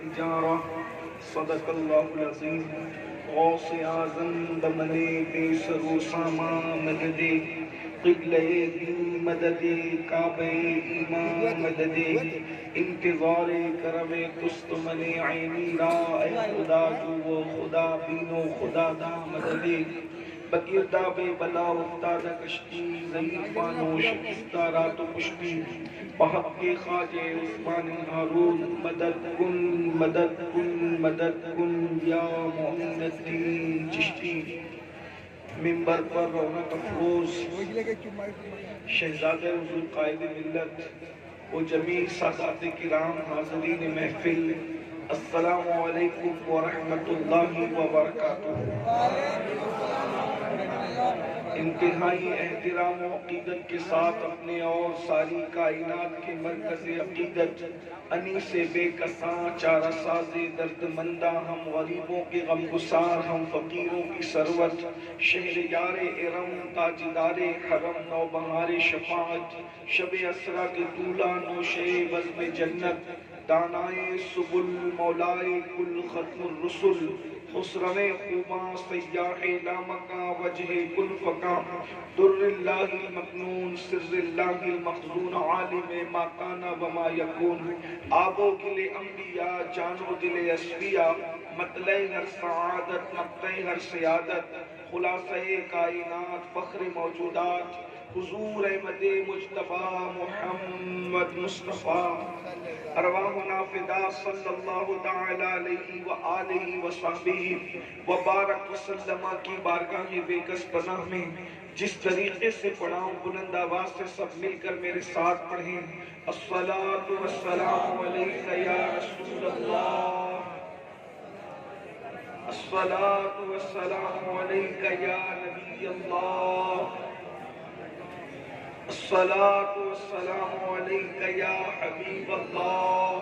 تجارة صدق اللہ العظیم غوث اعظم دمنے بے سر و ساما مدد قبلہ دین مدد کعبہ ایمان مدد انتظار کرم کست من عینی را اے خدا جو خدا بینو خدا دا مدد بگیردہ بے بلا افتادہ کشتی زمین بانو شکستہ رات و پشتی بحق کے خواجہ عثمان ہارون مدد کن مدد کن مدد کن یا معین الدین چشتی منبر پر رونق افروز شہزادہ حضور قائد ملت و جمیع سادات کرام حاضرین محفل السلام علیکم ورحمت اللہ وبرکاتہ۔ انتہائی احترام و عقیدت کے ساتھ اپنے اور ساری کائنات کے مرکز عقیدت انیس بے کساں چارہ ساز درد مندہ ہم غریبوں کے غم گسار ہم فقیروں کی سروت شہر یار ارم تاجدار حرم نوبہار شفاعت شب اسرا کے طولہ نوشے بزم جنت دانائے سبل مولائے کل ختم الرسل خسرو خوباں سیاح لامکاں وجہ کل فکاں در اللہ المکنون سر اللہ المخزون عالم ما کانا وما یکون آب و گل انبیاء جان و دل اسفیاء مطلع ہر سعادت مقطع ہر سیادت خلاصہ کائنات فخر موجودات حضور احمد مجتبی محمد مصطفیٰ ارواحنا فدا صلی اللہ تعالی علیہ وآلہ وصحبہ وبارک وسلم کی بارگاہ بیکس پناہ میں جس طریقے سے پڑھاؤں بلند آواز سے سب مل کر میرے ساتھ پڑھیں الصلاة والسلام علیکہ یا رسول اللہ الصلاة والسلام علیکہ یا نبی اللہ الصلاة والسلام علیکہ یا حبیب اللہ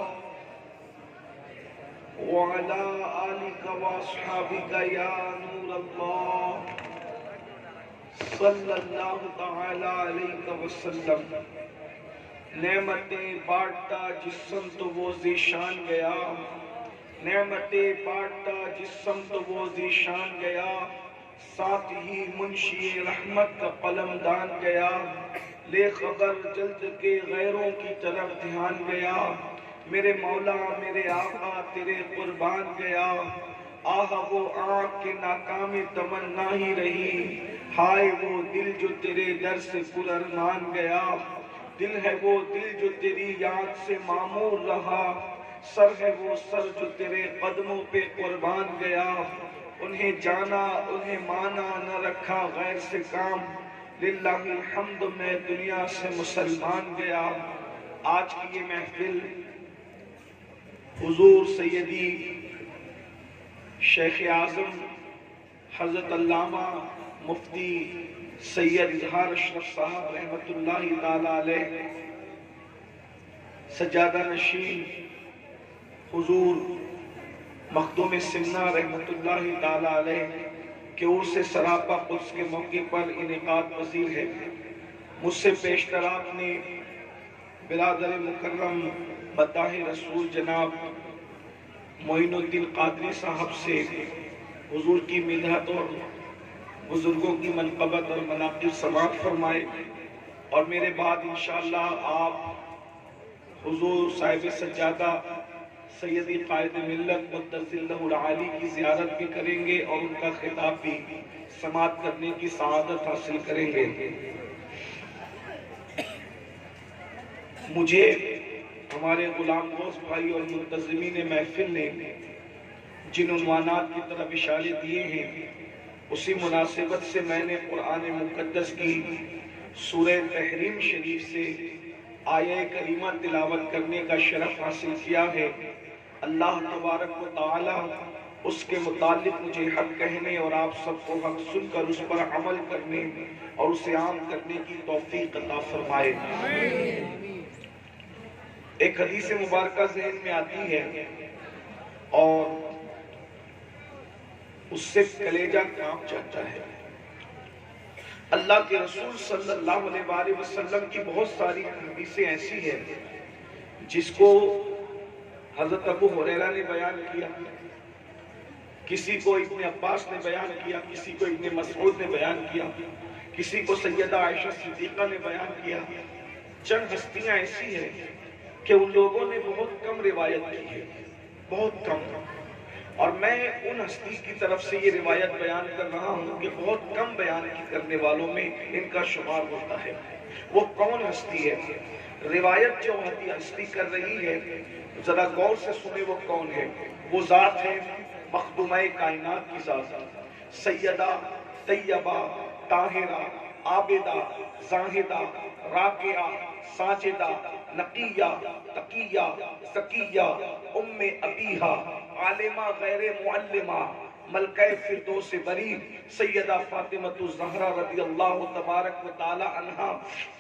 وعلا آلک واصحابک یا نور اللہ صلی اللہ تعالی علیہ وسلم۔ نعمتیں بانٹتا جس سمت وہ ذیشان گیا نعمتیں بانٹتا جس سمت وہ ذیشان گیا ساتھ ہی منشی رحمت کا قلم دان گیا لے خبر جلد کے غیروں کی طرف دھیان گیا میرے مولا میرے آقا تیرے قربان گیا آہ وہ آنکھ کے ناکامی تمنا ہی رہی ہائے وہ دل جو تیرے در سے پر ارمان گیا دل ہے وہ دل جو تیری یاد سے معمور رہا سر ہے وہ سر جو تیرے قدموں پہ قربان گیا انہیں جانا انہیں مانا نہ رکھا غیر سے کام للہ الحمد میں دنیا سے مسلمان گیا۔ آج کی یہ محفل حضور سیدی شیخ اعظم حضرت علامہ مفتی سید اظہار اشرف صاحب رحمت اللہ تعالی علیہ سجادہ نشین حضور مخدوم سمنہ رحمت اللہ تعالی علیہ کہ عرص سراپا قدس کے موقع پر انعقاد پذیر ہے۔ مجھ سے پیش طرف نے برادر مکرم مداح رسول جناب معین الدین قادری صاحب سے حضور کی مدحت اور بزرگوں کی منقبت اور مناقب سماعت فرمائے اور میرے بعد انشاءاللہ آپ حضور صاحب سجادہ سیدی قائد ملت مقدس اللہ العالی کی زیارت بھی کریں گے اور ان کا خطاب بھی سماعت کرنے کی سعادت حاصل کریں گے۔ مجھے ہمارے غلام غوث بھائی اور منتظمین محفل نے جن عنوانات کی طرف اشارے دیے ہیں اسی مناسبت سے میں نے قرآن مقدس کی سورہ تحریم شریف سے آیہ کریمہ تلاوت کرنے کا شرف حاصل کیا ہے۔ اللہ تبارک و تعالی اس کے متعلق مجھے حق کہنے اور آپ سب کو حق سن کر اس پر عمل کرنے اور اسے عام کرنے کی توفیق عطا فرمائے۔ ایک حدیث مبارکہ ذہن میں آتی ہے اور اس سے کلیجہ کانپ جاتا ہے۔ اللہ کے رسول صلی اللہ علیہ وسلم کی بہت ساری حدیثیں ایسی ہیں جس کو حضرت ابو ہریرہ نے بیان کیا، کسی کو ابن عباس نے بیان کیا، کسی کو ابن مسعود نے بیان کیا، کسی کو سیدہ عائشہ صدیقہ نے بیان کیا۔ چند ہستیاں ایسی ہیں کہ ان لوگوں نے بہت کم روایت کی ہے، بہت کم، اور میں ان ہستی کی طرف سے یہ روایت بیان کر رہا ہوں کہ بہت کم بیان کرنے والوں میں ان کا شمار ہوتا ہے۔ وہ کون ہستی ہے؟ روایت جو ہستی کر رہی ہے، ذرا غور سے سنے وہ کون ہے۔ وہ ذات ہے مخدومہ کائنات کی ذات، سیدہ طیبہ طاہرہ عابدہ زاہدہ راکعہ ساجدہ نقیہ تقیہ زکیہ ام ابیہا عالمہ غیر معلمہ ملکہ فردوس بری سیدہ فاطمہ الزہرا رضی اللہ تبارک و تعالی عنہا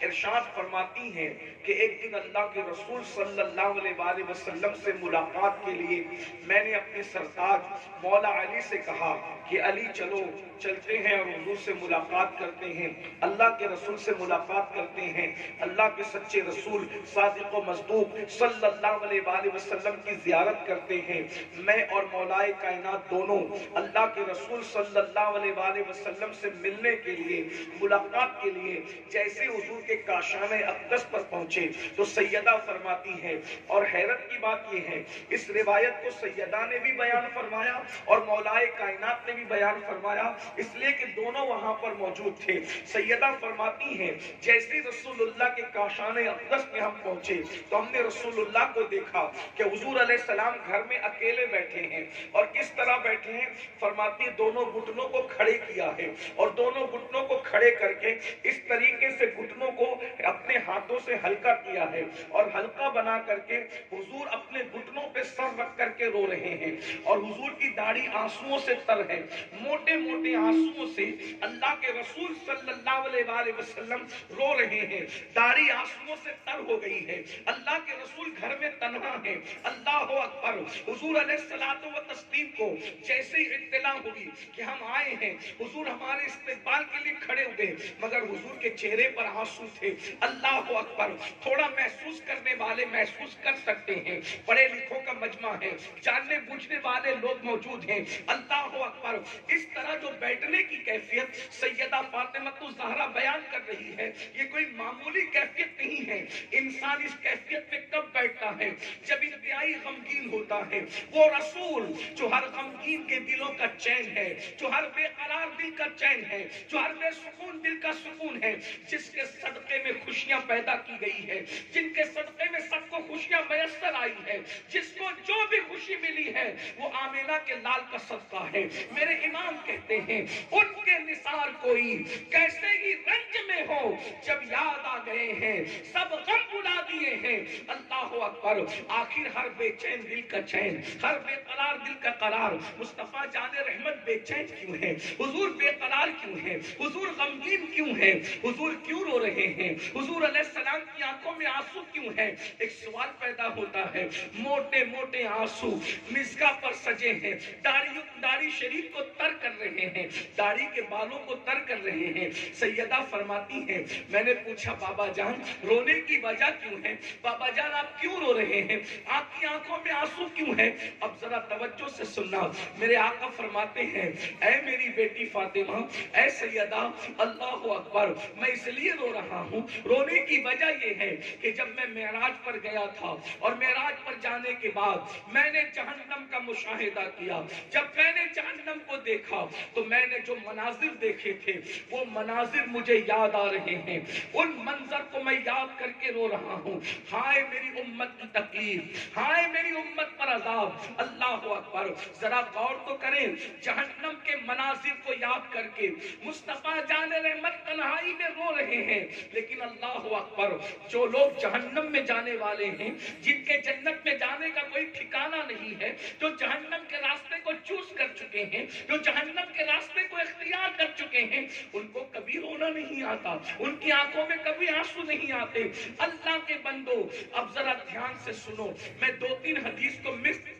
ارشاد فرماتی ہیں کہ ایک دن اللہ کے رسول صلی اللہ علیہ وآلہ وسلم سے ملاقات کے لیے میں نے اپنے سرتاج مولا علی سے کہا کہ علی چلو چلتے ہیں اور حضور سے ملاقات کرتے ہیں، اللہ کے رسول سے ملاقات کرتے ہیں، اللہ کے سچے رسول صادق و مصدوق صلی اللہ علیہ وآلہ وسلم کی زیارت کرتے ہیں۔ میں اور مولائے کائنات دونوں اللہ کے رسول صلی اللہ علیہ وآلہ وسلم سے ملنے کے لیے، ملاقات کے لیے جیسے حضور کے کاشان اقدس پر پہنچے تو سیدہ فرماتی ہے، اور حیرت کی بات یہ ہے اس روایت کو سیدہ نے بھی بیان فرمایا اور مولائے کائنات نے بھی بیان فرمایا، اس لیے کہ دونوں وہاں پر موجود تھے۔ سیدہ فرماتی ہیں جیسے رسول اللہ کے کاشان اقدس میں ہم پہنچے تو ہم نے رسول اللہ کو دیکھا کہ حضور علیہ السلام گھر میں اکیلے بیٹھے ہیں، اور کس طرح بیٹھے ہیں؟ فرماتی دونوں گھٹنوں کو کھڑے کیا ہے، اور دونوں گھٹنوں کو کھڑے کر کے اس طریقے سے گھٹنوں کو اپنے ہاتھوں سے ہلکا کیا ہے، اور ہلکا بنا کر کے حضور اپنے گھٹنوں پہ سر رکھ کر کے رو رہے ہیں، اور حضور کی داڑھی آنسوؤں سے تر ہے، موٹے موٹے آنسوؤں سے اللہ کے رسول صلی اللہ علیہ وآلہ وسلم رو رہے ہیں، داڑھی آنسوؤں سے تر ہو گئی ہے، اللہ کے رسول گھر میں تنہا ہیں۔ اللہ اکبر! حضور علیہ الصلوۃ والتسلیم کو جیسے ہی اطلاع ہوئی کہ ہم آئے ہیں، حضور ہمارے استقبال کے لیے کھڑے ہوئے، مگر حضور کے چہرے پر آنسو تھے۔ اللہ اکبر! تھوڑا محسوس کرنے والے محسوس کر سکتے ہیں، پڑھے لکھوں کا مجمع ہے، جاننے بوجھنے والے لوگ موجود ہیں۔ اللہ اکبر! اس طرح جو بیٹھنے کی کیفیت سیدہ فاطمہ الزہرا بیان کر رہی ہے، یہ کوئی معمولی کیفیت نہیں ہے۔ انسان اس کیفیت میں کب بیٹھتا ہے؟ جب انتہائی غمگین ہوتا ہے۔ وہ رسول جو ہر غمگین کے دلوں کا چین ہے، جو ہر بے قرار دل کا چین ہے، جو ہر بے سکون دل کا سکون ہے، جس کے صدقے میں خوشیاں پیدا کی گئی ہے، جن کے صدقے میں سب کو خوشیاں میسر آئی ہے، جس کو جو بھی خوشی ملی ہے وہ آمینہ کے لال کا صدقہ ہے۔ میرے امام کہتے ہیں ان کے نثار کوئی کیسے ہی رنج میں ہو، جب یاد آ گئے ہیں سب غم بلا دیے ہیں۔ اللہ اکبر! آخر ہر بے چین دل کا چین، ہر بے قرار دل کا قرار۔ مصطفیٰ جان رحمت بے چین کیوں ہے؟ حضور بے قرار کیوں ہے؟ حضور غمگین کیوں ہے؟ حضور کیوں رو رہے ہیں؟ حضور علیہ السلام کی آنکھوں میں آنسو کیوں ہے؟ ایک سوال پیدا ہوتا ہے۔ موٹے موٹے آنسو مزگاہ پر سجے ہیں، داڑھی شریف کو تر کر رہے ہیں، داڑھی کے بالوں کو تر کر رہے ہیں۔ سیدہ فرماتی ہیں میں نے پوچھا بابا جان رونے کی وجہ کیوں ہے؟ بابا جان آپ کیوں رو رہے ہیں؟ آپ کی آنکھوں میں آنسو کیوں ہے؟ اب ذرا توجہ سے سننا، میرے آقا فرماتے ہیں اے میری بیٹی فاطمہ، اے سیدہ، اللہ اکبر، میں اس لیے رو رہا ہوں، رونے کی وجہ یہ ہے کہ جب میں معراج پر گیا تھا اور معراج پر جانے کے بعد میں نے جہنم کا مشاہدہ کیا، جب میں نے جہنم کو دیکھا تو میں نے جو مناظر دیکھے تھے وہ مناظر مجھے یاد آ رہے ہیں، ان منظر کو میں یاد کر کے رو رہا ہوں۔ ہائے میری امت کی تکلیف، ہائے میری امت پر عذاب۔ اللہ اکبر! ذرا غور تو کریں، جہنم کے مناظر کو یاد کر کے مصطفیٰ جان رحمت تنہائی میں رو رہے ہیں، لیکن اللہ اکبر! جو لوگ جہنم میں جانے والے ہیں، جن کے جنت میں جانے کا کوئی ٹھکانہ نہیں ہے، جو جہنم کے راستے کو چوز کر چکے ہیں، جو جہنم کے راستے کو اختیار کر چکے ہیں، ان کو کبھی رونا نہیں آتا، ان کی آنکھوں میں کبھی آنسو نہیں آتے۔ اللہ کے بندو اب ذرا دھیان سے سنو، میں دو تین حدیث کو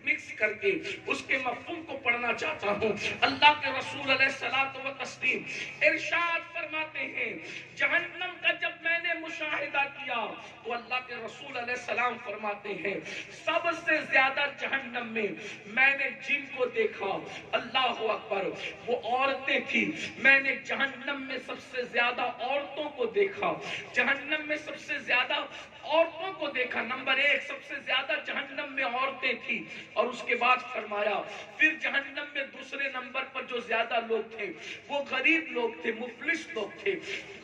مکس کر کے اس کے مفہوم کو پڑھنا چاہتا ہوں۔ اللہ کے رسول علیہ الصلوۃ والتسلیم ارشاد فرماتے ہیں جہنم کا جب میں نے مشاہدہ کیا تو اللہ کے رسول علیہ السلام فرماتے ہیں سب سے زیادہ جہنم میں نے جن کو دیکھا، اللہ اکبر، وہ عورتیں تھی۔ میں نے جہنم میں سب سے زیادہ عورتوں کو دیکھا، جہنم میں سب سے زیادہ عورتوں کو دیکھا، نمبر ایک سب سے زیادہ جہنم میں عورتیں تھی، اور اس کے بعد فرمایا پھر جہنم میں دوسرے نمبر پر جو زیادہ لوگ تھے وہ غریب لوگ تھے، مفلس لوگ تھے،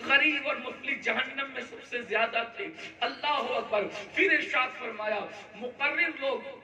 غریب اور مفلس جہنم میں سب سے زیادہ تھے، اللہ اکبر۔ پھر ارشاد فرمایا مقرر لوگ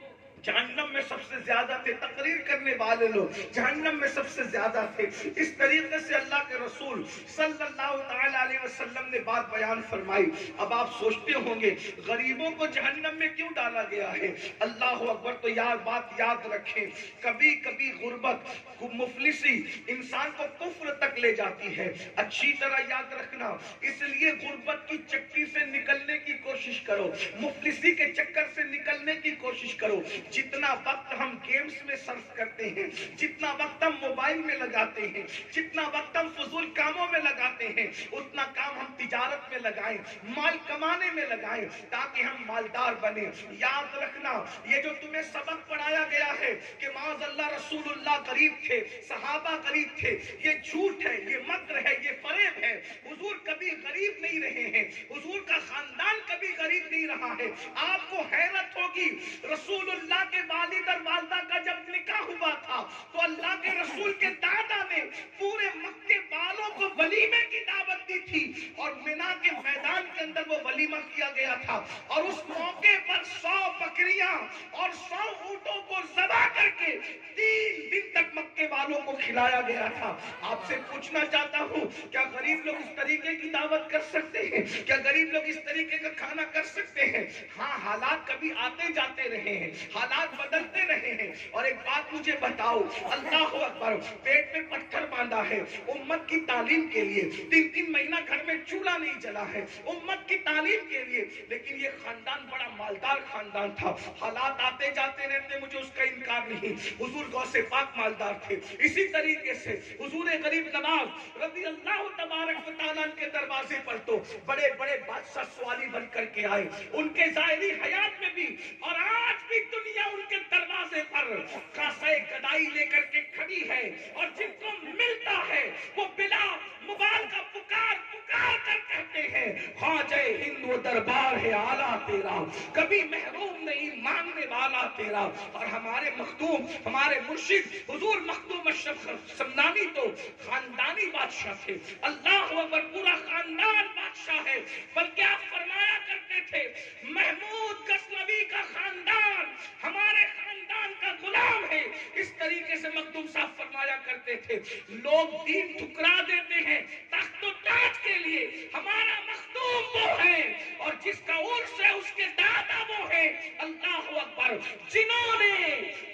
جہنم میں سب سے زیادہ تھے، تقریر کرنے والے لوگ جہنم میں سب سے زیادہ تھے۔ اس طریقے سے اللہ کے رسول صلی اللہ تعالی علیہ وسلم نے بات بیان فرمائی۔ اب آپ سوچتے ہوں گے غریبوں کو جہنم میں کیوں ڈالا گیا ہے؟ اللہ اکبر، تو بات یاد رکھیں، کبھی کبھی غربت، مفلسی انسان کو کفر تک لے جاتی ہے، اچھی طرح یاد رکھنا۔ اس لیے غربت کی چکی سے نکلنے کی کوشش کرو، مفلسی کے چکر سے نکلنے کی کوشش کرو۔ جتنا وقت ہم گیمز میں صرف کرتے ہیں، جتنا وقت ہم موبائل میں لگاتے ہیں، جتنا وقت ہم فضول کاموں میں لگاتے ہیں، اتنا کام ہم تجارت میں لگائیں، مال کمانے میں لگائیں، تاکہ ہم مالدار بنیں۔ یاد رکھنا یہ جو تمہیں سبق پڑھایا گیا ہے کہ معاذ اللہ رسول اللہ غریب تھے، صحابہ غریب تھے، یہ جھوٹ ہے، یہ مکر ہے، یہ فریب ہے۔ حضور کبھی غریب نہیں رہے ہیں، حضور کا خاندان کبھی غریب نہیں رہا ہے۔ آپ کو حیرت ہوگی رسول اللہ کے والد اور والدہ کا جب نکاح ہوا تھا تو اللہ کے رسول کے دادا نے پورے مکے والوں کو ولیمے کی دعوت دی تھی، اور مینا کے میدان کے اندر وہ ولیمہ کیا گیا تھا، اور اس موقع پر 100 بکریاں اور 100 اونٹوں کو ذبح کر کے 3 دن تک مکے والوں کو کھلایا گیا تھا۔ آپ سے پوچھنا چاہتا ہوں کیا غریب لوگ اس طریقے کی دعوت کر سکتے ہیں؟ کیا غریب لوگ اس طریقے کا کھانا کر سکتے ہیں؟ ہاں، حالات کبھی آتے جاتے رہے ہیں، حالات بدلتے رہے ہیں۔ اور ایک بات مجھے بتاؤ، اللہ اکبر، پیٹ میں پتھر باندھا ہے امت کی تعلیم کے لیے، 3 مہینہ گھر میں چولہا نہیں جلا ہے امت کی تعلیم کے لیے، لیکن یہ خاندان بڑا مالدار خاندان تھا۔ حالات آتے جاتے رہتے، مجھے اس کا انکار نہیں، حضور غوث پاک مالدار تھے۔ اسی طریقے سے حضور غریب نواز رضی اللہ تبارک و تعالیٰ کے دروازے پر تو بڑے بڑے بادشاہ سوالی بن کر کے آئے، ان کے ظاہری حیات میں بھی اور آج بھی دنیا ان کے دروازے پر کاسے گدائی لے کر کے کھڑی ہے، اور جن کو ملتا ہے وہ بلا مبالغہ پکار پکار کر کہتے ہیں خواجہ ہند و دربار ہے آلہ تیرا، کبھی محروم نہیں مانگنے والا تیرا۔ اور ہمارے مخدوم، ہمارے مرشد حضور مخدوم اشرف سمنانی تو خاندانی بادشاہ تھے، اللہ اکبر، پورا خاندان بادشاہ ہے، بلکہ آپ فرمایا کرتے تھے محمود غزنوی کا خاندان ہمارے خاندان کا غلام ہے۔ اس طریقے سے مخدوم صاحب فرمایا کرتے تھے لوگ دین ٹھکرا دیتے ہیں تخت و تاج کے لیے، ہمارا مخدوم وہ ہے، اور جس کا عرس ہے اس کے دادا وہ ہے، اللہ اکبر، جنہوں نے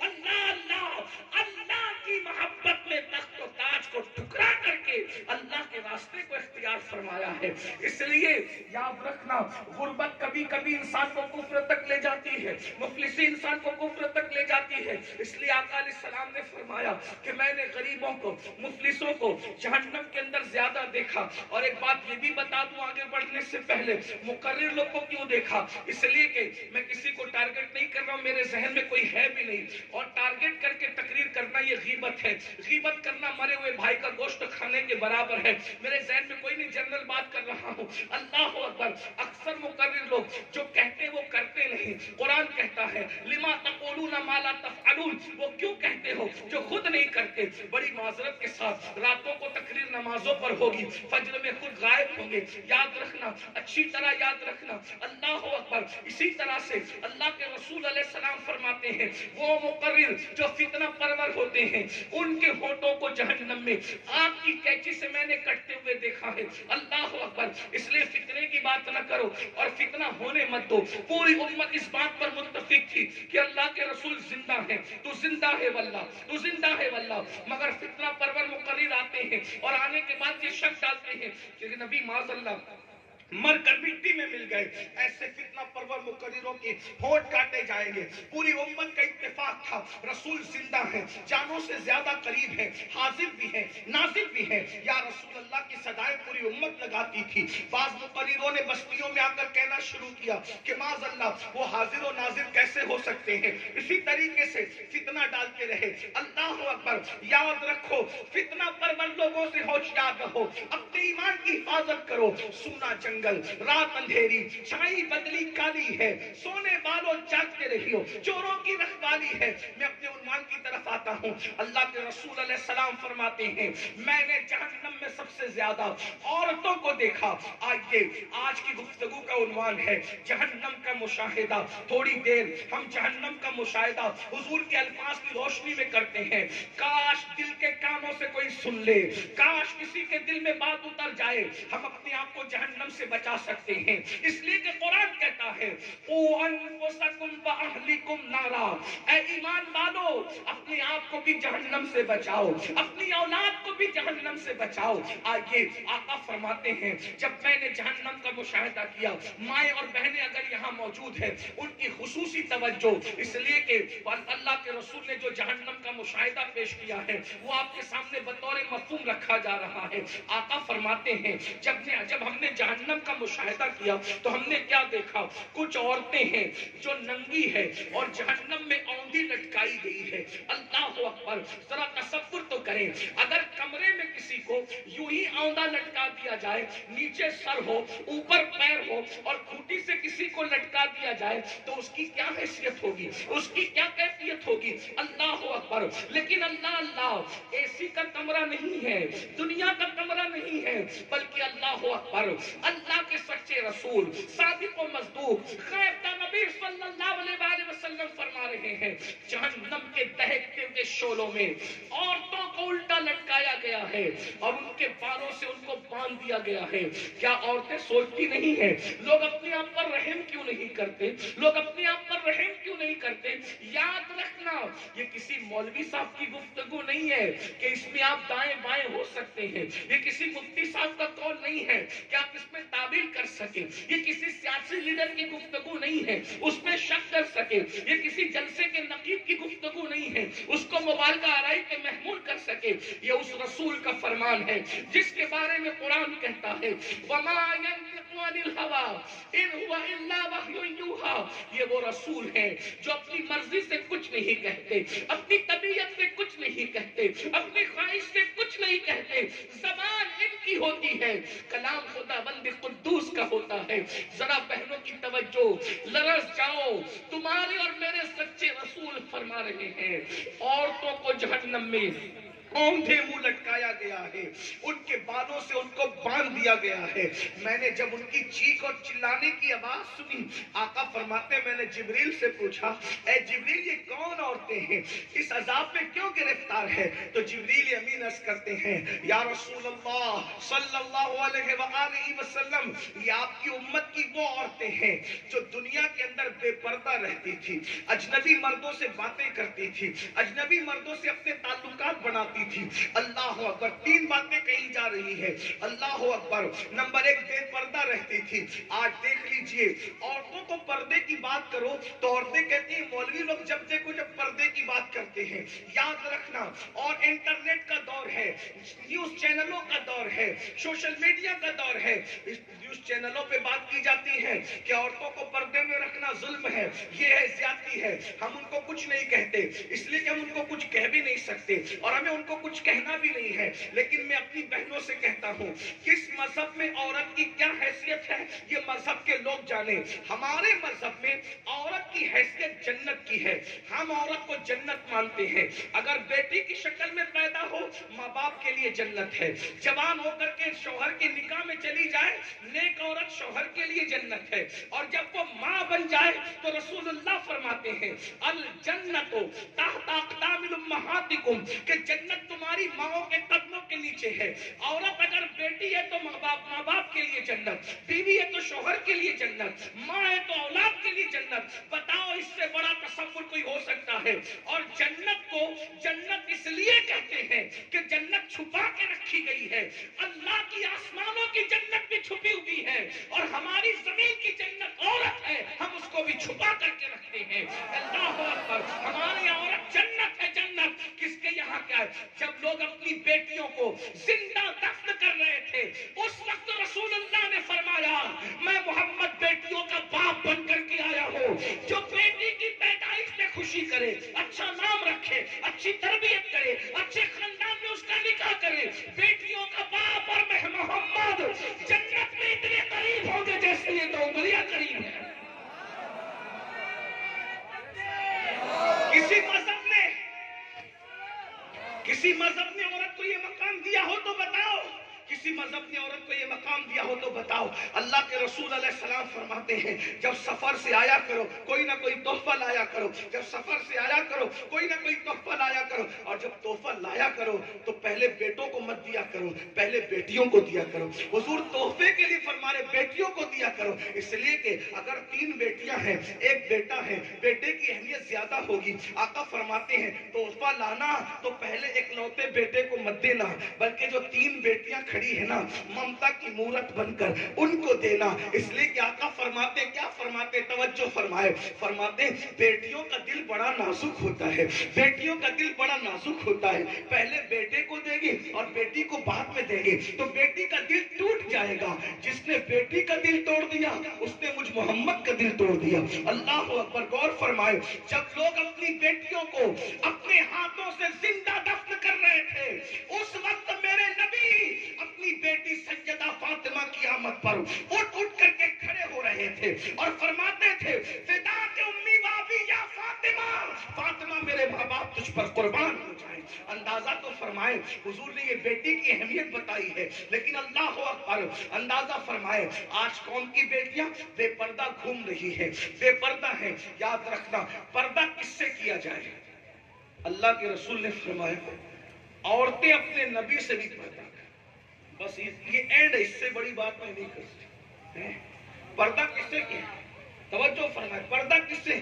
اللہ اللہ اللہ کی محبت میں تخت و تاج کو ٹھکرا کر کے اللہ کے راستے کو اختیار فرمایا ہے۔ اس لیے یاد رکھنا غربت کبھی کبھی انسان کو کفر تک لے جاتی ہے، مفلسی انسان کو کفر تک لے جاتی ہے۔ اس لیے آقا علیہ السلام نے فرمایا کہ میں نے غریبوں کو، مفلسوں کو جہنم کے اندر زیادہ دیکھا۔ اور ایک بات یہ بھی بتا دوں آگے بڑھنے سے پہلے، مقرر لوگ کو کیوں دیکھا؟ اس لیے کہ میں کسی کو ٹارگٹ نہیں کر رہا ہوں، میرے ذہن میں کوئی ہے بھی نہیں، اور ٹارگٹ کر کے تقریر کرنا یہ غیبت ہے، غیبت کرنا مرے ہوئے بھائی کا گوشت کھانے کے برابر ہے۔ میرے ذہن میں کوئی نہیں، جنرل بات کر رہا ہوں۔ اللہ اکبر، اکثر مقرر لوگ جو کہتے وہ کرتے نہیں۔ قرآن کہتا ہے لما تقولون ما لا تفعلون، وہ کیوں کہتے ہو جو خود نہیں کرتے؟ بڑی معذرت کے ساتھ راتوں کو تقریر نمازوں پر ہوگی، فجر میں خود غائب ہوں گے، یاد رکھنا، اچھی طرح یاد رکھنا، اللہ اکبر۔ اسی طرح سے اللہ کے رسول علیہ السلام فرماتے ہیں وہ مقرر جو فتنہ پرور ہوتے ہیں ان کے ہونٹوں کو جہنم میں آگ کی کینچی سے میں نے کٹتے ہوئے دیکھا ہے، اللہ اکبر۔ اس لیے فتنے کی بات نہ کرو اور فتنہ ہونے مت دو۔ پوری امت اس بات پر متفق تھی کہ اللہ کے رسول زندہ ہیں، تو زندہ ہے واللہ، تو زندہ ہے واللہ، مگر فتنہ پرور مقرر آتے ہیں اور آنے کے بعد یہ شک ڈالتے ہیں کہ نبی معاذ اللہ مر کر مٹی میں مل گئے. ایسے فتنہ پرور مقرروں کے ہونٹ کاٹے جائیں گے. پوری امت کا اتفاق تھا رسول زندہ ہیں، جانوں سے زیادہ قریب ہیں، حاضر بھی ہیں، نازل بھی ہیں. یا رسول اللہ کی صدائیں پوری امت لگاتی تھی. بعض مقرروں نے بستیوں میں آ کر کہنا شروع کیا کہ معاذ اللہ وہ حاضر و نازل کیسے ہو سکتے ہیں. اسی طریقے سے فتنہ ڈالتے رہے. اللہ اکبر. یاد رکھو فتنہ پرور لوگوں سے ہوشیار رہو، اپنے ایمان کی حفاظت کرو. سونا جنگل، رات اندھیری، چھائی بدلی کالی ہے، سونے والوں جاگتے رہیو، چوروں کی رکھوالی ہے. میں اپنے عنوان کی طرف آتا ہوں. اللہ کے رسول علیہ السلام فرماتے ہیں میں نے جہنم میں سب سے زیادہ عورتوں کو دیکھا. آئیے آج کی گفتگو کا عنوان ہے جہنم کا مشاہدہ. تھوڑی دیر ہم جہنم کا مشاہدہ حضور کے الفاظ کی روشنی میں کرتے ہیں. کاش دل کے کانوں سے کوئی سن لے، کاش کسی کے دل میں بات اتر جائے. ہم اپنے آپ کو جہنم سے بچا سکتے ہیں، اس لیے کہ قرآن کہتا ہے قُوا أَنفُسَكُمْ وَأَهْلِكُمْ نَارًا. اے ایمان والو اپنے آپ کو بھی جہنم سے بچاؤ، اپنی اولاد کو بھی جہنم سے بچاؤ. آئیے آقا فرماتے ہیں جب میں نے جہنم کا مشاہدہ کیا، مائیں اور بہنیں اگر یہاں موجود ہیں ان کی خصوصی توجہ، اس لیے کہ اللہ کے رسول نے جو جہنم کا مشاہدہ پیش کیا ہے وہ آپ کے سامنے بطور مفہوم رکھا جا رہا ہے. آقا فرماتے ہیں جب ہم نے جہنم کا مشاہدہ کیا تو ہم نے کیا دیکھا؟ کچھ عورتیں ہیں جو ننگی ہے اور جہنم میں اوندھی لٹکائی گئی ہے. اللہ اکبر. ذرا تصور تو کریں اگر کمرے میں کسی کو یوں ہی اوندا لٹکا دیا جائے، نیچے سر ہو اوپر پیر ہو اور کھوٹی سے کسی کو لٹکا دیا جائے تو اس کی کیا حیثیت ہوگی، اس کی کیا کیفیت ہوگی. اللہ اکبر. لیکن اللہ اے سی کا کمرہ نہیں ہے، دنیا کا کمرہ نہیں ہے، بلکہ اللہ اکبر اللہ کے سچے رسول صادق و مصدوق غیب کا نبی صلی اللہ علیہ وآلہ وسلم فرما رہے ہیں جہنم کے دہکتے ہوئے شعلوں میں عورتوں کو الٹا لٹکایا گیا ہے اور ان کے بالوں سے ان کو باندھ دیا گیا ہے. کیا عورتیں سوچتی نہیں ہیں لوگ اپنے آپ پر رحم کیوں نہیں کرتے، لوگ اپنے آپ پر رحم کیوں نہیں کرتے؟ یاد رکھنا یہ کسی مولوی صاحب کی گفتگو نہیں ہے کہ اس میں آپ دائیں بائیں ہو سکتے ہیں، یہ کسی مفتی صاحب کا قول نہیں ہے کہ آپ اس میں تعبیر کر سکیں، یہ کسی سیاسی لیڈر کی گفتگو نہیں ہے اس میں شک کر سکے، یہ کسی جلسے کے نقیب کی گفتگو نہیں ہے اس کو مبالغہ آرائی پہ محمول کر سکے. یہ اس رسول کا فرمان ہے جس کے بارے میں قرآن کہتا ہے وَمَا يَنطِقُ عَنِ الْهَوَىٰ إِنْ هُوَ إِلَّا وَحْيٌ يُوحَىٰ. یہ وہ رسول ہیں جو اپنی مرضی سے کچھ نہیں کہتے، اپنی طبیعت سے کچھ نہیں کہتے، اپنی خواہش سے کچھ نہیں کہتے. زبان ان کی ہوتی ہے، کلام خدا بند قدوس کا ہوتا ہے. ذرا بہنوں کی توجہ، لرز جاؤ، تمہارے اور میرے سچے رسول فرما رہے ہیں عورتوں کو جہنم میں اوندھے منہ لٹکایا گیا ہے، ان کے بالوں سے ان کو باندھ دیا گیا ہے. میں نے جب ان کی چیخ اور چلانے کی آواز سنی، آقا فرماتے میں نے جبریل سے پوچھا اے جبریل یہ کون عورتیں ہیں، اس عذاب میں کیوں گرفتار ہے؟ تو جبریل امین عرض کرتے ہیں یا رسول اللہ صلی اللہ علیہ وآلہ وسلم یہ آپ کی امت کی وہ عورتیں ہیں جو دنیا کے اندر بے پردہ رہتی تھی، اجنبی مردوں سے باتیں کرتی تھی، اجنبی مردوں سے اپنے تعلقات بناتی تھی. اللہ اکبر. 3 باتیں کہی جا رہی ہے. اللہ اکبر. نمبر 1 بے پردہ رہتی تھی. آج دیکھ لیجئے عورتوں کو پردے کی بات کرو تو عورتیں کہتی ہیں مولوی لوگ جب دیکھو جب پردے کی بات کرتے ہیں. یاد رکھنا اور انٹرنیٹ کا دور ہے، نیوز چینلوں کا دور ہے، سوشل میڈیا کا دور ہے. اس نیوز چینلوں پہ بات کی جاتی ہے کہ عورتوں کو پردے میں رکھنا ظلم ہے، یہ ہے زیادتی ہے. ہم ان کو کچھ نہیں کہتے اس لیے کہ ہم ان کو کچھ کہہ بھی نہیں سکتے اور ہمیں ان کو کچھ کہنا بھی نہیں ہے. لیکن میں اپنی بہنوں سے کہتا ہوں کس مذہب میں عورت کی کیا حیثیت ہے یہ مذہب کے لوگ جانے. ہمارے مذہب میں عورت کی حیثیت جنت کی ہے، ہم عورت کو جنت مانتے ہیں. اگر بیٹی کی شکل میں پیدا ہو ماں باپ کے لیے جنت ہے، جوان ہو کر کے شوہر کے نکاح میں چلی جائے نیک عورت شوہر کے لیے جنت ہے، اور جب وہ ماں بن جائے تو رسول اللہ فرماتے ہیں الجنت تحت اقدام امہاتکم کہ جنت تمہاری ماؤں کے قدموں کے نیچے ہے. عورت اگر بیٹی ہے تو ماں ماں باپ کے لیے جنت، بیوی ہے تو شوہر کے لیے جنت، ماں ہے تو اولاد کے لیے جنت۔ بتاؤ اس سے بڑا تصور کوئی ہو سکتا ہے؟ اور جنت کو جنت اس لیے کہتے ہیں کہ جنت چھپا کے رکھی گئی ہے۔ اللہ کی آسمانوں کی جنت بھی چھپی ہوئی ہے اور ہماری زمین کی جنت عورت ہے، ہم اس کو بھی چھپا کر کے رکھتے ہیں۔ اللہ اکبر، ہماری عورت جنت ہے، جنت۔ کس کے یہاں کیا ہے؟ جب لوگ اپنی بیٹیوں کو زندہ دفن کر رہے تھے اس وقت رسول اللہ نے فرمایا میں محمد بیٹیوں کا باپ بن کر کے آیا ہوں، جو بیٹی کی پیدائش میں خوشی کرے، اچھا نام رکھے، اچھی تربیت کرے، اچھے خاندان میں اس کا نکاح کرے، بیٹیوں کا باپ اور میں محمد جنت میں اتنے قریب ہوں گے جیسے یہ دو انگلیاں قریب ہیں۔ کسی مذہب نے عورت کو یہ مقام دیا ہو تو بتاؤ، کسی مذہب نے عورت کو یہ مقام دیا ہو تو بتاؤ۔ اللہ کے رسول علیہ السلام فرماتے ہیں جب سفر سے آیا کرو کوئی نہ کوئی تحفہ لایا کرو، جب سفر سے آیا کرو کوئی نہ کوئی تحفہ لایا کرو، اور جب تحفہ لایا کرو تو پہلے بیٹوں کو مت دیا کرو، پہلے بیٹیوں کو دیا کرو۔ حضور تحفے کے لیے فرمانے بیٹیوں کو دیا کرو، اس لیے کہ اگر 3 بیٹیاں ہیں ایک بیٹا ہے بیٹے کی اہمیت زیادہ ہوگی۔ آقا فرماتے ہیں تحفہ لانا تو پہلے اکلوتے بیٹے کو مت دینا، بلکہ جو 3 بیٹیاں کھڑی ہے نا ممتا کی مورت بن کر ان کو دینا۔ اس لیے کہ آقا فرماتے کیا فرماتے، توجہ فرمائے، فرماتے بیٹیوں کا دل بڑا نازک ہوتا ہے، بیٹیوں کا دل بڑا نازک ہوتا ہے، پہلے بیٹے کو دے گی اور بیٹی کو بعد میں دے گی تو بیٹی کا دل ٹوٹ جائے گا۔ جس نے بیٹی کا دل توڑ دیا اس نے مجھ محمد کا دل توڑ دیا۔ اللہ اکبر، غور فرمائے، جب لوگ اپنی بیٹیوں کو اپنے ہاتھوں سے زندہ دفن کر رہے تھے اس وقت میرے نبی اپنی بیٹی سیدہ فاطمہ کی آمد پر اٹھ اٹھ کر کے کھڑے ہو رہے تھے اور فرماتے تھے فدا کے امی بابی یا فاطمہ، فاطمہ میرے ماں باپ تجھ پر قربان ہو جائیں۔ اندازہ تو فرمائے حضور نے یہ بیٹی کی اہمیت بتائی ہے، لیکن اللہ اکبر، اندازہ فرمائے آج قوم کی بیٹیاں بے پردہ گھوم رہی ہے، بے پردہ ہے۔ یاد رکھنا پردہ کس سے کیا جائے؟ اللہ کے رسول نے فرمایا عورتیں اپنے نبی سے بھی پردہ کریں۔ بس یہ اینڈ ہے، اس سے بڑی بات میں نہیں کر سکتی۔ پردہ کس سے کیا؟ توجہ فرمائے، پردہ کس سے؟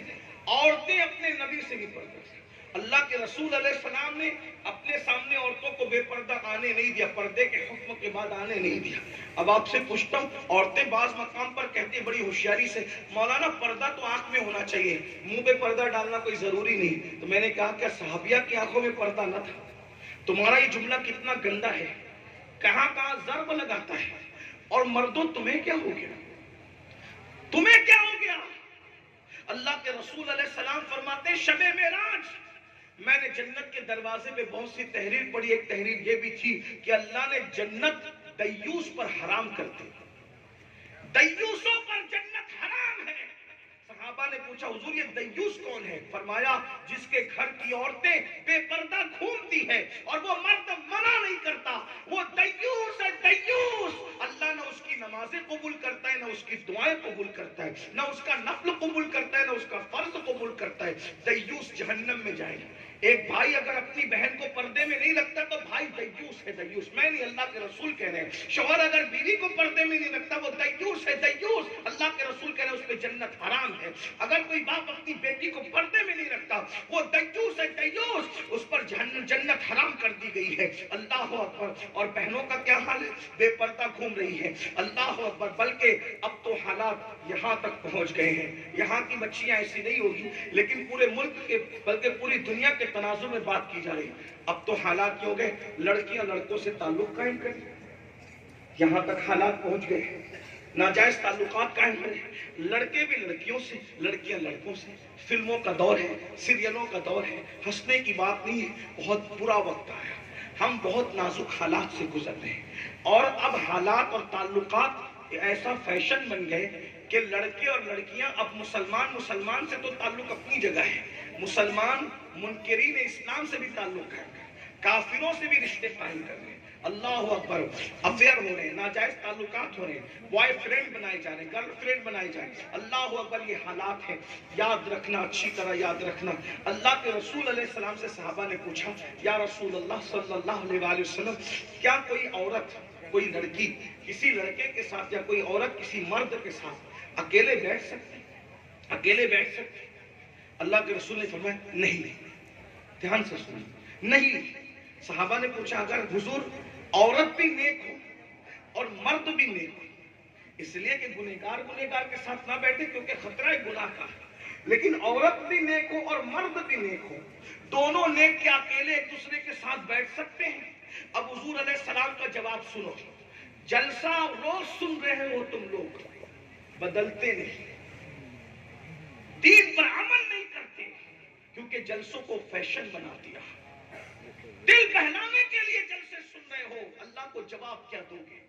عورتیں اپنے نبی سے بھی پردہ کریں۔ اللہ کے رسول علیہ السلام نے اپنے سامنے عورتوں کو بے پردہ آنے نہیں دیا، پردے کے حکم کے بعد آنے نہیں دیا۔ اب آپ سے پوچھتا ہوں، عورتیں بعض مقام پر کہتی ہیں بڑی ہوشیاری سے مولانا پردہ تو آنکھ میں ہونا چاہیے، منہ پہ پردہ ڈالنا کوئی ضروری نہیں۔ تو میں نے کہا کیا صحابیہ کی آنکھوں میں پردہ نہ تھا؟ تمہارا یہ جملہ کتنا گندا ہے، کہاں کہاں ضرب لگاتا ہے۔ اور مردوں تمہیں کیا ہو گیا، تمہیں کیا ہو گیا؟ اللہ کے رسول علیہ السلام فرماتے شب معراج میں نے جنت کے دروازے پہ بہت سی تحریر پڑھی، ایک تحریر یہ بھی تھی کہ اللہ نے جنت دیوس پر حرام کر دی، دیوسوں پر جنت حرام ہے۔ صحابہ نے پوچھا حضور یہ دیوس کون ہے؟ فرمایا جس کے گھر کی عورتیں بے پردہ گھومتی ہے اور وہ مرد منع نہیں کرتا، وہ دیوس ہے، دیوس۔ اللہ نہ اس کی نمازیں قبول کرتا ہے، نہ اس کی دعائیں قبول کرتا ہے، نہ اس کا نفل قبول کرتا ہے، نہ اس کا فرض قبول کرتا ہے۔ دیوس جہنم میں جائے گا۔ ایک بھائی اگر اپنی بہن کو پردے میں نہیں رکھتا تو بھائی دیوس ہے، دیوس۔ میں نہیں، اللہ کے رسول کہہ رہے ہیں۔ شوہر اگر بیوی کو پردے میں نہیں رکھتا وہ دیوس ہے، دیوس۔ اللہ کے رسول کہہ رہے ہیں اس پہ جنت حرام ہے۔ اگر کوئی باپ اپنی بیٹی کو پردے میں نہیں رکھتا وہ دیوس ہے، دیوس، اس پر جنت حرام کر دی گئی ہے۔ اللہ اکبر۔ اور بہنوں کا کیا حال ہے؟ بے پردہ گھوم رہی ہے۔ اللہ اکبر۔ بلکہ اب تو حالات یہاں تک پہنچ گئے ہیں، یہاں کی بچیاں ایسی نہیں ہوگی لیکن پورے ملک کے بلکہ پوری دنیا کے تناظر میں بات کی جا رہی۔ اب تو حالات یہ ہو گئے لڑکیاں لڑکوں سے تعلق قائم کریں، یہاں تک حالات پہنچ گئے، ناجائز تعلقات قائم کریں، لڑکے بھی لڑکیوں سے، لڑکیاں لڑکوں سے۔ فلموں کا دور ہے، سیریلوں کا دور ہے، ہنسنے کی بات نہیں ہے، بہت برا وقت آیا، ہم بہت نازک حالات سے گزر رہے ہیں۔ اور اب حالات اور تعلقات ایسا فیشن بن گئے کہ لڑکے اور لڑکیاں اب مسلمان سے تو تعلق اپنی جگہ ہے، مسلمان منکرین اسلام سے بھی تعلق ہے، کافروں سے بھی رشتے قائم کر رہے ہیں۔ اللہ اکبر۔ افیئر ہو رہے ہیں، ناجائز تعلقات ہو رہے ہیں، بوائے فرینڈ بنائے جا رہے ہیں، گرل فرینڈ بنائے جا رہے ہیں۔ اللہ اکبر۔ یہ حالات ہیں، یاد رکھنا، اچھی طرح یاد رکھنا۔ اللہ کے رسول علیہ السلام سے صحابہ نے پوچھا یا رسول اللہ صلی اللہ علیہ وسلم کیا کوئی عورت کوئی لڑکی کسی لڑکے کے ساتھ یا کوئی عورت کسی مرد کے ساتھ اکیلے بیٹھ سکتی؟ اکیلے بیٹھ سکتی؟ اللہ کے رسول نے فرمایا نہیں. دھیان سے سنیں، نہیں. صحابہ نے پوچھا اگر حضور عورت بھی نیک ہو اور مرد بھی نیک ہو، اس لیے کہ گنہگار کے ساتھ نہ بیٹھے کیونکہ خطرہ ہے گناہ کا، لیکن عورت بھی نیک ہو اور مرد بھی نیک ہو، دونوں نیک کے اکیلے ایک دوسرے کے ساتھ بیٹھ سکتے ہیں؟ اب حضور علیہ السلام کا جواب سنو. جلسہ روز سن رہے ہو تم لوگ، بدلتے نہیں، دین پر عمل نہیں کرتے، کیونکہ جلسوں کو فیشن بنا دیا. دل بہلانے کے لیے جلسے سن رہے ہو، اللہ کو جواب کیا دو گے؟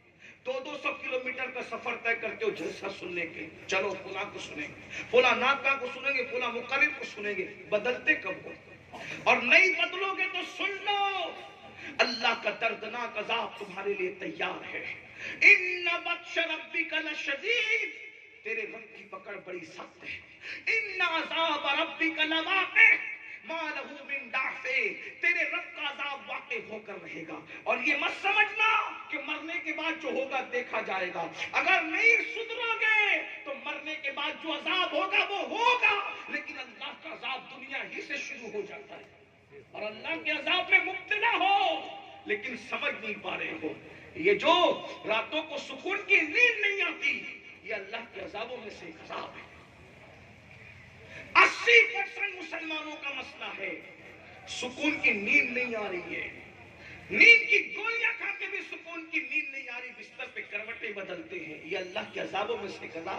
200 کلومیٹر کا سفر طے کرتے ہو جلسہ سننے کے، چلو فلاں کو سنیں گے، فلاں ناکا کو سنیں گے، فلاں مقرر کو سنیں گے. بدلتے کب ہو؟ اور نہیں بدلو گے تو سن لو، اللہ کا دردناک عذاب تمہارے لیے تیار ہے. ان بطش ربک لشدید، تیرے رب کی پکڑ بڑی سخت ہے. ان عذاب ربک لواقع ما لہ من دافع، تیرے رب کا عذاب واقع ہو کر رہے گا. اور یہ مت سمجھنا کہ مرنے کے بعد جو ہوگا دیکھا جائے گا. اگر نہیں سدھرو گے تو مرنے کے بعد جو عذاب ہوگا وہ ہوگا، لیکن اللہ کا عذاب دنیا ہی سے شروع ہو جاتا ہے. اور اللہ کے عذاب میں مبتلا ہو لیکن سمجھ نہیں پا رہے ہو. یہ جو راتوں کو سکون کی نیند نہیں آتی، یہ اللہ کے عذابوں میں سے ایک عذاب ہے. 80% مسلمانوں کا مسئلہ ہے سکون کی نیند نہیں آ رہی ہے. نیند کی گولیاں کھا کے بھی سکون کی نیند نہیں آ رہی، بستر پہ کروٹیں بدلتے ہیں. یہ اللہ کے عذابوں میں سے ایک عذاب